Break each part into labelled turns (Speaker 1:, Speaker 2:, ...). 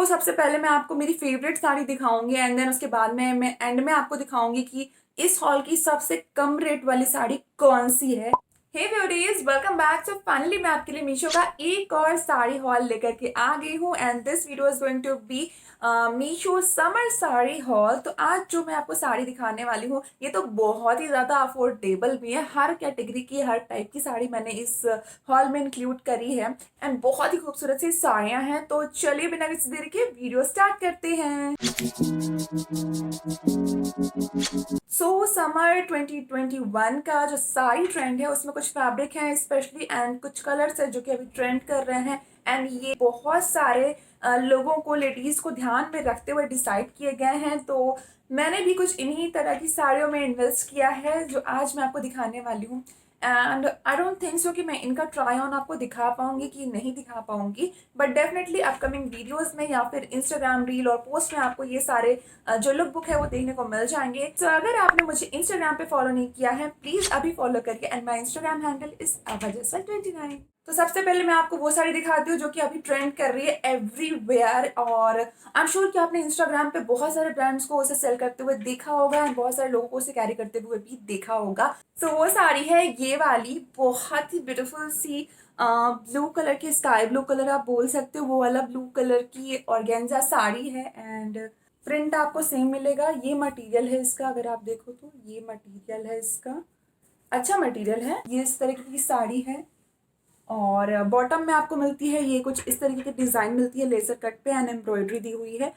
Speaker 1: सबसे पहले मैं आपको मेरी फेवरेट साड़ी दिखाऊंगी एंड देन उसके बाद में मैं एंड में आपको दिखाऊंगी कि इस हॉल की सबसे कम रेट वाली साड़ी कौन सी है। हे ब्यूटीज, वेलकम बैक। तो फाइनली मैं आपके लिए मीशो का एक और साड़ी हॉल लेकर के आ गई हूँ and this video is going to be Meesho summer sari haul. तो आज जो मैं आपको साड़ी दिखाने वाली हूँ ये तो बहुत ही ज़्यादा अफोर्डेबल भी है। हर कैटेगरी की हर टाइप की साड़ी मैंने इस हॉल में इंक्लूड करी है एंड बहुत ही खूबसूरत सी साड़ियाँ हैं। तो चलिए बिना किसी देरी के वीडियो स्टार्ट करते हैं। समर 2021 का जो साड़ी ट्रेंड है उसमें कुछ फैब्रिक हैं स्पेशली एंड कुछ कलर्स है जो कि अभी ट्रेंड कर रहे हैं एंड ये बहुत सारे लोगों को, लेडीज को ध्यान में रखते हुए डिसाइड किए गए हैं। तो मैंने भी कुछ इन्हीं तरह की साड़ियों में इन्वेस्ट किया है जो आज मैं आपको दिखाने वाली हूँ and I don't think so कि मैं इनका ट्राई ऑन आपको दिखा पाऊंगी कि नहीं दिखा पाऊंगी, बट डेफिनेटली अपकमिंग वीडियोस में या फिर इंस्टाग्राम रील और पोस्ट में आपको ये सारे जो लुक बुक है वो देखने को मिल जाएंगे। तो अगर आपने मुझे इंस्टाग्राम पे फॉलो नहीं किया है प्लीज अभी फॉलो करके and my Instagram handle is abha29। तो सबसे पहले मैं आपको वो साड़ी दिखाती हूँ जो कि अभी ट्रेंड कर रही है एवरीवेयर और आई एम श्योर कि आपने इंस्टाग्राम पे बहुत सारे ब्रांड्स को उसे सेल करते हुए देखा होगा एंड बहुत सारे लोगों को उसे कैरी करते हुए भी देखा होगा। तो वो साड़ी है ये वाली, बहुत ही ब्यूटीफुल सी ब्लू कलर की, स्काई ब्लू कलर आप बोल सकते हो, वो वाला ब्लू कलर की ऑर्गेन्जा साड़ी है एंड प्रिंट आपको सेम मिलेगा। ये मटेरियल है इसका, अगर आप देखो तो ये मटेरियल है इसका, अच्छा मटेरियल है। ये इस तरीके की साड़ी है और बॉटम में आपको मिलती है ये कुछ इस तरीके की डिज़ाइन मिलती है, लेजर कट पे एंड एम्ब्रॉयडरी दी हुई है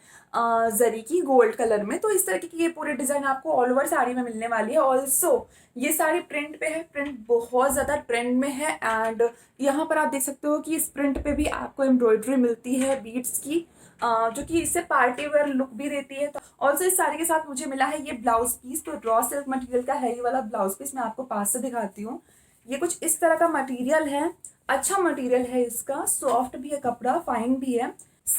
Speaker 1: जरी की गोल्ड कलर में। तो इस तरीके की ये पूरे डिज़ाइन आपको ऑल ओवर साड़ी में मिलने वाली है। ऑल्सो ये साड़ी प्रिंट पे है, प्रिंट बहुत ज़्यादा ट्रेंड में है एंड यहाँ पर आप देख सकते हो कि इस प्रिंट पे भी आपको एम्ब्रॉयडरी मिलती है बीड्स की, जो कि इससे पार्टी वेयर लुक भी देती है। तो ऑल्सो इस साड़ी के साथ मुझे मिला है ये ब्लाउज पीस। तो रॉ सिल्क मटेरियल का है ये वाला ब्लाउज पीस, मैं आपको पास से दिखाती हूँ। ये कुछ इस तरह का मटेरियल है, अच्छा मटेरियल है इसका, सॉफ्ट भी है कपड़ा, फाइन भी है।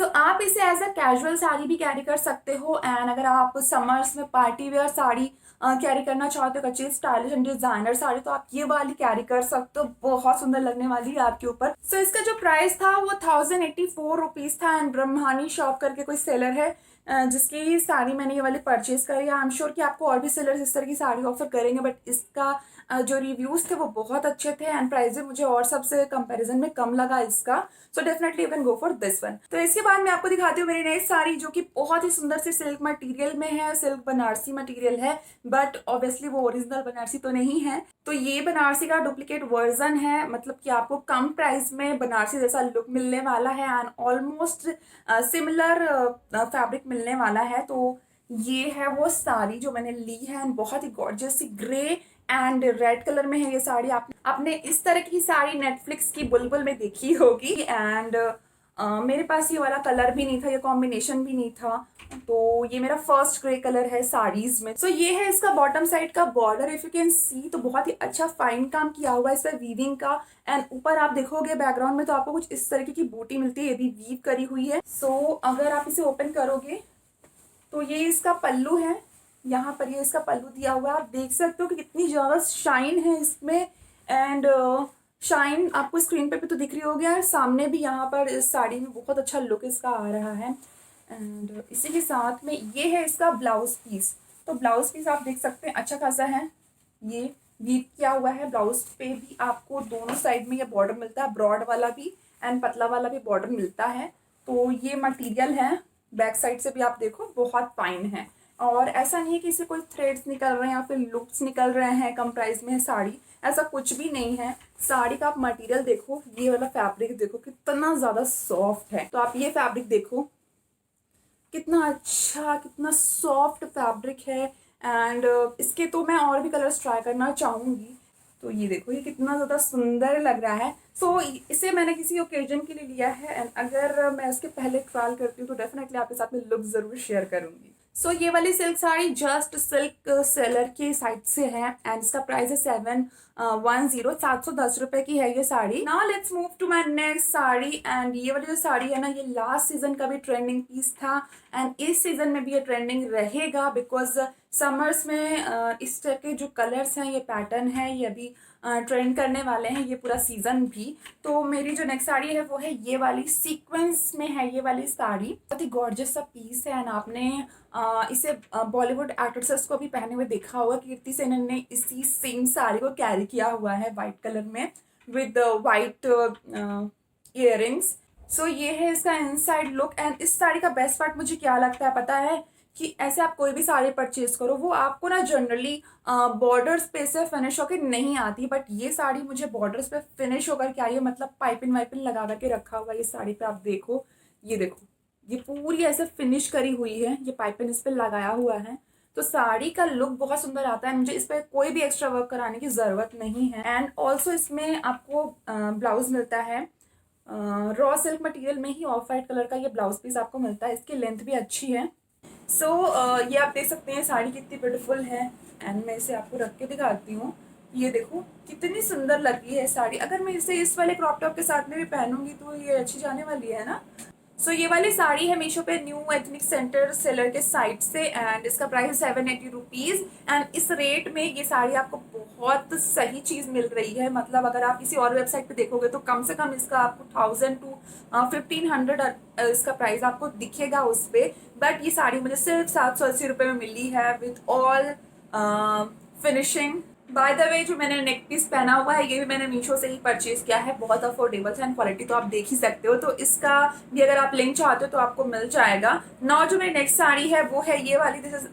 Speaker 1: आप इसे एज अ कैजुअल साड़ी भी कैरी कर सकते हो एंड अगर आप समर्स में पार्टी वेयर साड़ी कैरी करना चाहते हो, अच्छी स्टाइलिश एंड डिजाइनर साड़ी, तो आप ये वाली कैरी कर सकते हो, बहुत सुंदर लगने वाली है आपके ऊपर। इसका जो प्राइस था वो 1084 रुपीज था एंड ब्रह्मानी शॉप करके कोई सेलर है जिसकी साड़ी मैंने ये वाली परचेज करी है। आई एम श्योर कि आपको और भी सेलर्स इस तरह की साड़ी ऑफर करेंगे, बट इसका जो रिव्यूज थे वो बहुत अच्छे थे एंड प्राइस भी मुझे और सबसे कंपैरिजन में कम लगा इसका। So definitely you can go for this one. तो इसके बाद मैं आपको दिखाती हूँ मेरी नेक्स्ट साड़ी जो कि बहुत ही सुंदर सी सिल्क मटेरियल में है, सिल्क बनारसी मटेरियल है, बट ऑब्वियसली वो ओरिजिनल बनारसी तो नहीं है। तो ये बनारसी का डुप्लीकेट वर्जन है, मतलब कि आपको कम प्राइस में बनारसी जैसा लुक मिलने वाला है एंड ऑलमोस्ट सिमिलर फैब्रिक मिलने वाला है। तो ये है वो साड़ी जो मैंने ली है एंड बहुत ही गॉर्जियस सी ग्रे एंड रेड कलर में है ये साड़ी। आपने इस तरह की साड़ी नेटफ्लिक्स की बुलबुल में देखी होगी एंड मेरे पास ये वाला कलर भी नहीं था, ये कॉम्बिनेशन भी नहीं था, तो ये मेरा फर्स्ट ग्रे कलर है साड़ीज में। ये है इसका बॉटम साइड का border, if you can see, तो बहुत ही अच्छा फाइन काम किया हुआ है इस पर वीविंग का एंड ऊपर आप देखोगे बैकग्राउंड में तो आपको कुछ इस तरीके की बूटी मिलती है, ये भी वीव करी हुई है। अगर आप इसे ओपन करोगे तो ये इसका पल्लू है, यहाँ पर ये इसका पल्लू दिया हुआ है। आप देख सकते हो कि कितनी ज़्यादा शाइन है इसमें एंड शाइन आपको स्क्रीन पे भी तो दिख रही होगी यार, सामने भी यहाँ पर इस साड़ी में बहुत अच्छा लुक इसका आ रहा है एंड इसी के साथ में ये है इसका ब्लाउज पीस। तो ब्लाउज पीस आप देख सकते हैं अच्छा खासा है, ये वीव किया हुआ है। ब्लाउज पे भी आपको दोनों साइड में ये बॉर्डर मिलता है, ब्रॉड वाला भी एंड पतला वाला भी बॉर्डर मिलता है। तो ये मटेरियल है, बैक साइड से भी आप देखो बहुत फाइन है और ऐसा नहीं है कि इसे कोई थ्रेड्स निकल रहे हैं या फिर लूप्स निकल रहे हैं, कम प्राइस में है साड़ी, ऐसा कुछ भी नहीं है। साड़ी का आप मटेरियल देखो, ये वाला फैब्रिक देखो कितना ज़्यादा सॉफ्ट है। तो आप ये फैब्रिक देखो कितना अच्छा, कितना सॉफ्ट फैब्रिक है एंड इसके तो मैं और भी कलर्स ट्राई करना चाहूँगी। तो ये देखो ये कितना ज़्यादा सुंदर लग रहा है। इसे मैंने किसी ओकेजन के लिए लिया है एंड अगर मैं उसके पहले ट्रायल करती हूँ तो डेफिनेटली आपके साथ में लुक ज़रूर शेयर करूँगी। ये वाली silk sari just silk seller के साइड से है एंड इसका प्राइस है 710 की है ये sari. Now let's move to my next sari एंड ये वाली जो साड़ी है ना, ये लास्ट सीजन का भी ट्रेंडिंग पीस था एंड इस सीजन में भी ये ट्रेंडिंग रहेगा बिकॉज समर्स में इस तरह के जो कलर्स हैं, ये पैटर्न है, ये अभी ट्रेंड करने वाले हैं ये पूरा सीजन भी। तो मेरी जो नेक्स्ट साड़ी है वो है ये वाली, सीक्वेंस में है ये वाली साड़ी, बहुत ही गॉर्जियस सा पीस है। एंड आपने इसे बॉलीवुड एक्ट्रेसेस को भी पहने हुए देखा होगा। कीर्ति सेनन ने इसी सेम साड़ी को कैरी किया हुआ है वाइट कलर में विद वाइट इयररिंग्स। सो ये है इसका इनसाइड लुक। एंड इस साड़ी का बेस्ट पार्ट मुझे क्या लगता है पता है, कि ऐसे आप कोई भी साड़ी परचेज करो वो आपको ना जनरली बॉर्डर्स पे से फिनिश होकर नहीं आती, बट ये साड़ी मुझे बॉर्डर्स पे फिनिश होकर के आई है। मतलब पाइपिंग वाइपिंग लगा करके रखा हुआ है ये साड़ी पे, आप देखो, ये देखो, ये पूरी ऐसे फिनिश करी हुई है, ये पाइपिंग इस पे लगाया हुआ है। तो साड़ी का लुक बहुत सुंदर आता है, मुझे इस पर कोई भी एक्स्ट्रा वर्क कराने की ज़रूरत नहीं है। एंड ऑल्सो इसमें आपको ब्लाउज मिलता है रॉ सिल्क मटेरियल में ही, ऑफ वाइट कलर का ये ब्लाउज पीस आपको मिलता है। इसकी लेंथ भी अच्छी है। सो ये आप देख सकते हैं साड़ी कितनी ब्यूटीफुल है। एंड मैं इसे आपको रख के दिखाती हूँ। ये देखो कितनी सुंदर लग रही है साड़ी। अगर मैं इसे इस वाले क्रॉप टॉप के साथ में भी पहनूंगी तो ये अच्छी जाने वाली है ना। सो ये वाली साड़ी है मीशो पे न्यू एथनिक सेंटर सेलर के साइट से। एंड इसका प्राइस 780 रुपीज़। एंड इस रेट में ये साड़ी आपको बहुत सही चीज़ मिल रही है। मतलब अगर आप किसी और वेबसाइट पे देखोगे तो कम से कम इसका आपको 1000 to 1500 इसका प्राइस आपको दिखेगा उस पर। बट ये साड़ी मुझे सिर्फ 780 रुपये में मिली है with all finishing. By the way जो मैंने नेक पीस पहना हुआ है ये भी मैंने मीशो से ही परचेज किया है। बहुत अफोर्डेबल है एंड क्वालिटी तो आप देख ही सकते हो। तो इसका भी अगर आप लिंक चाहते हो तो आपको मिल जाएगा। नाउ जो मेरी नेक्स्ट साड़ी है वो है ये वाली। This is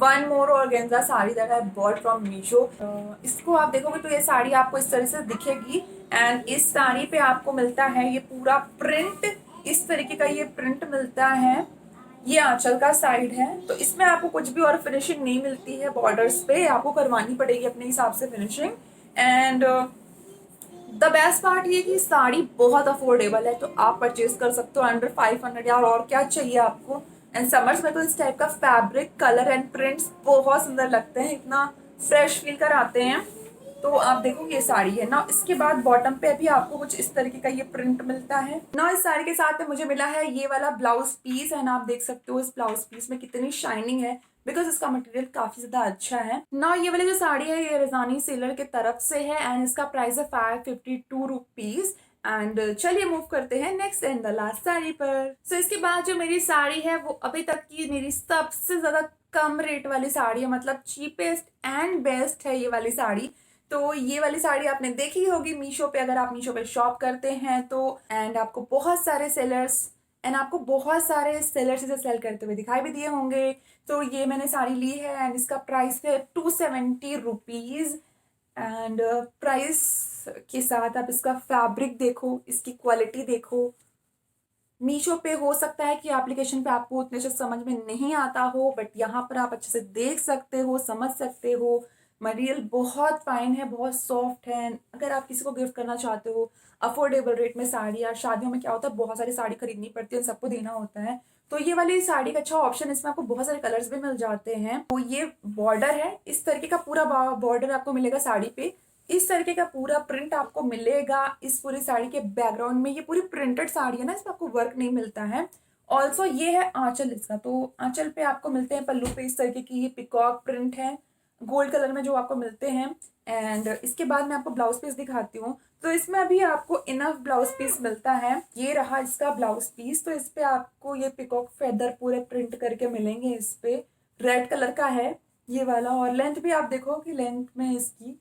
Speaker 1: one more organza sari that I bought from Meesho. इसको आप देखोगे तो ये साड़ी आपको इस तरह से दिखेगी। एंड इस साड़ी पे आपको मिलता है ये पूरा प्रिंट, इस तरीके का ये प्रिंट मिलता है। ये आंचल का साइड है। तो इसमें आपको कुछ भी और फिनिशिंग नहीं मिलती है, बॉर्डर्स पे आपको करवानी पड़ेगी अपने हिसाब से finishing. And the best part ये कि साड़ी बहुत अफोर्डेबल है, तो आप परचेज कर सकते हो अंडर 500 यार, और क्या चाहिए आपको। एंड समर्स में तो इस टाइप का फैब्रिक कलर एंड प्रिंट्स बहुत सुंदर लगते हैं, इतना फ्रेश फील कराते हैं। तो आप देखो ये साड़ी है ना। इसके बाद बॉटम पे भी आपको कुछ इस तरीके का ये प्रिंट मिलता है ना। इस साड़ी के साथ में मुझे मिला है ये वाला ब्लाउज पीस। एंड आप देख सकते हो इस ब्लाउज पीस में कितनी शाइनिंग है, बिकॉज इसका मटेरियल काफी ज्यादा अच्छा है ना। ये वाली जो साड़ी है ये रजानी सेलर के तरफ से है। एंड इसका प्राइस है 552 रुपीज। एंड चलिए मूव करते हैं next and the last sari पर। सो इसके बाद जो मेरी साड़ी है वो अभी तक की मेरी सबसे ज्यादा कम रेट वाली साड़ी है। मतलब चीपेस्ट एंड बेस्ट है ये वाली साड़ी। तो ये वाली साड़ी आपने देखी होगी मीशो पे, अगर आप मीशो पे शॉप करते हैं तो। एंड आपको बहुत सारे सेलर्स इसे सेल करते हुए दिखाई भी दिए होंगे। तो ये मैंने साड़ी ली है एंड इसका प्राइस है 270 रुपीज़। एंड प्राइस के साथ आप इसका फैब्रिक देखो, इसकी क्वालिटी देखो। मीशो पे हो सकता है कि एप्लीकेशन पे आपको उतने से समझ में नहीं आता हो, बट यहाँ पर आप अच्छे से देख सकते हो, समझ सकते हो। मटेरियल बहुत फाइन है, बहुत सॉफ्ट है। अगर आप किसी को गिफ्ट करना चाहते हो अफोर्डेबल रेट में साड़ी, या शादियों में क्या होता है बहुत सारी साड़ी खरीदनी पड़ती है, सबको देना होता है, तो ये वाली साड़ी का अच्छा ऑप्शन। इसमें आपको बहुत सारे कलर्स भी मिल जाते हैं। तो ये बॉर्डर है, इस तरीके का पूरा बॉर्डर आपको मिलेगा साड़ी पे। इस तरीके का पूरा प्रिंट आपको मिलेगा इस पूरी साड़ी के बैकग्राउंड में। ये पूरी प्रिंटेड साड़ी है ना, इसमें आपको वर्क नहीं मिलता है। ऑल्सो ये है आंचल इसका। तो आंचल पे आपको मिलते हैं पल्लू पे इस तरीके की ये पिकॉक प्रिंट है गोल्ड कलर में जो आपको मिलते हैं। एंड इसके बाद मैं आपको ब्लाउज पीस दिखाती हूँ। तो इसमें अभी आपको इनफ ब्लाउज पीस मिलता है। ये रहा इसका ब्लाउज पीस। तो इस पे आपको ये पिकॉक फेदर पूरे प्रिंट करके मिलेंगे। इस पे रेड कलर का है ये वाला। और लेंथ भी आप देखो कि लेंथ में इसकी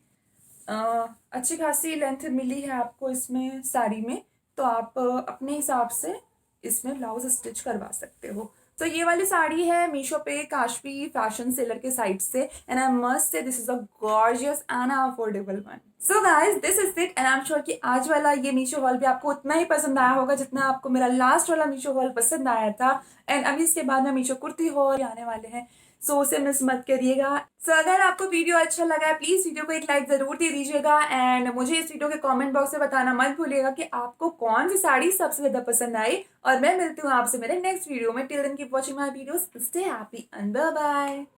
Speaker 1: अच्छी खासी लेंथ मिली है आपको इसमें साड़ी में। तो आप अपने हिसाब से इसमें ब्लाउज स्टिच करवा सकते हो। तो ये वाली साड़ी है मीशो पे काशवी फैशन सेलर के साइट से। And I must say this is a gorgeous and affordable one. So guys this is it. And I am sure कि आज वाला ये मीशो हॉल भी आपको उतना ही पसंद आया होगा जितना आपको मेरा लास्ट वाला मीशो हॉल पसंद आया था। एंड अभी इसके बाद में मीशो कुर्ती हॉल आने वाले हैं, सो उसे मिस मत करिएगा। सो अगर आपको वीडियो अच्छा लगा है प्लीज वीडियो को एक लाइक जरूर दे दीजिएगा। एंड मुझे इस वीडियो के कमेंट बॉक्स में बताना मत भूलिएगा कि आपको कौन सी साड़ी सबसे ज्यादा पसंद आई। और मैं मिलती हूँ आपसे मेरे नेक्स्ट वीडियो में। Till then keep watching my videos, stay happy and bye bye.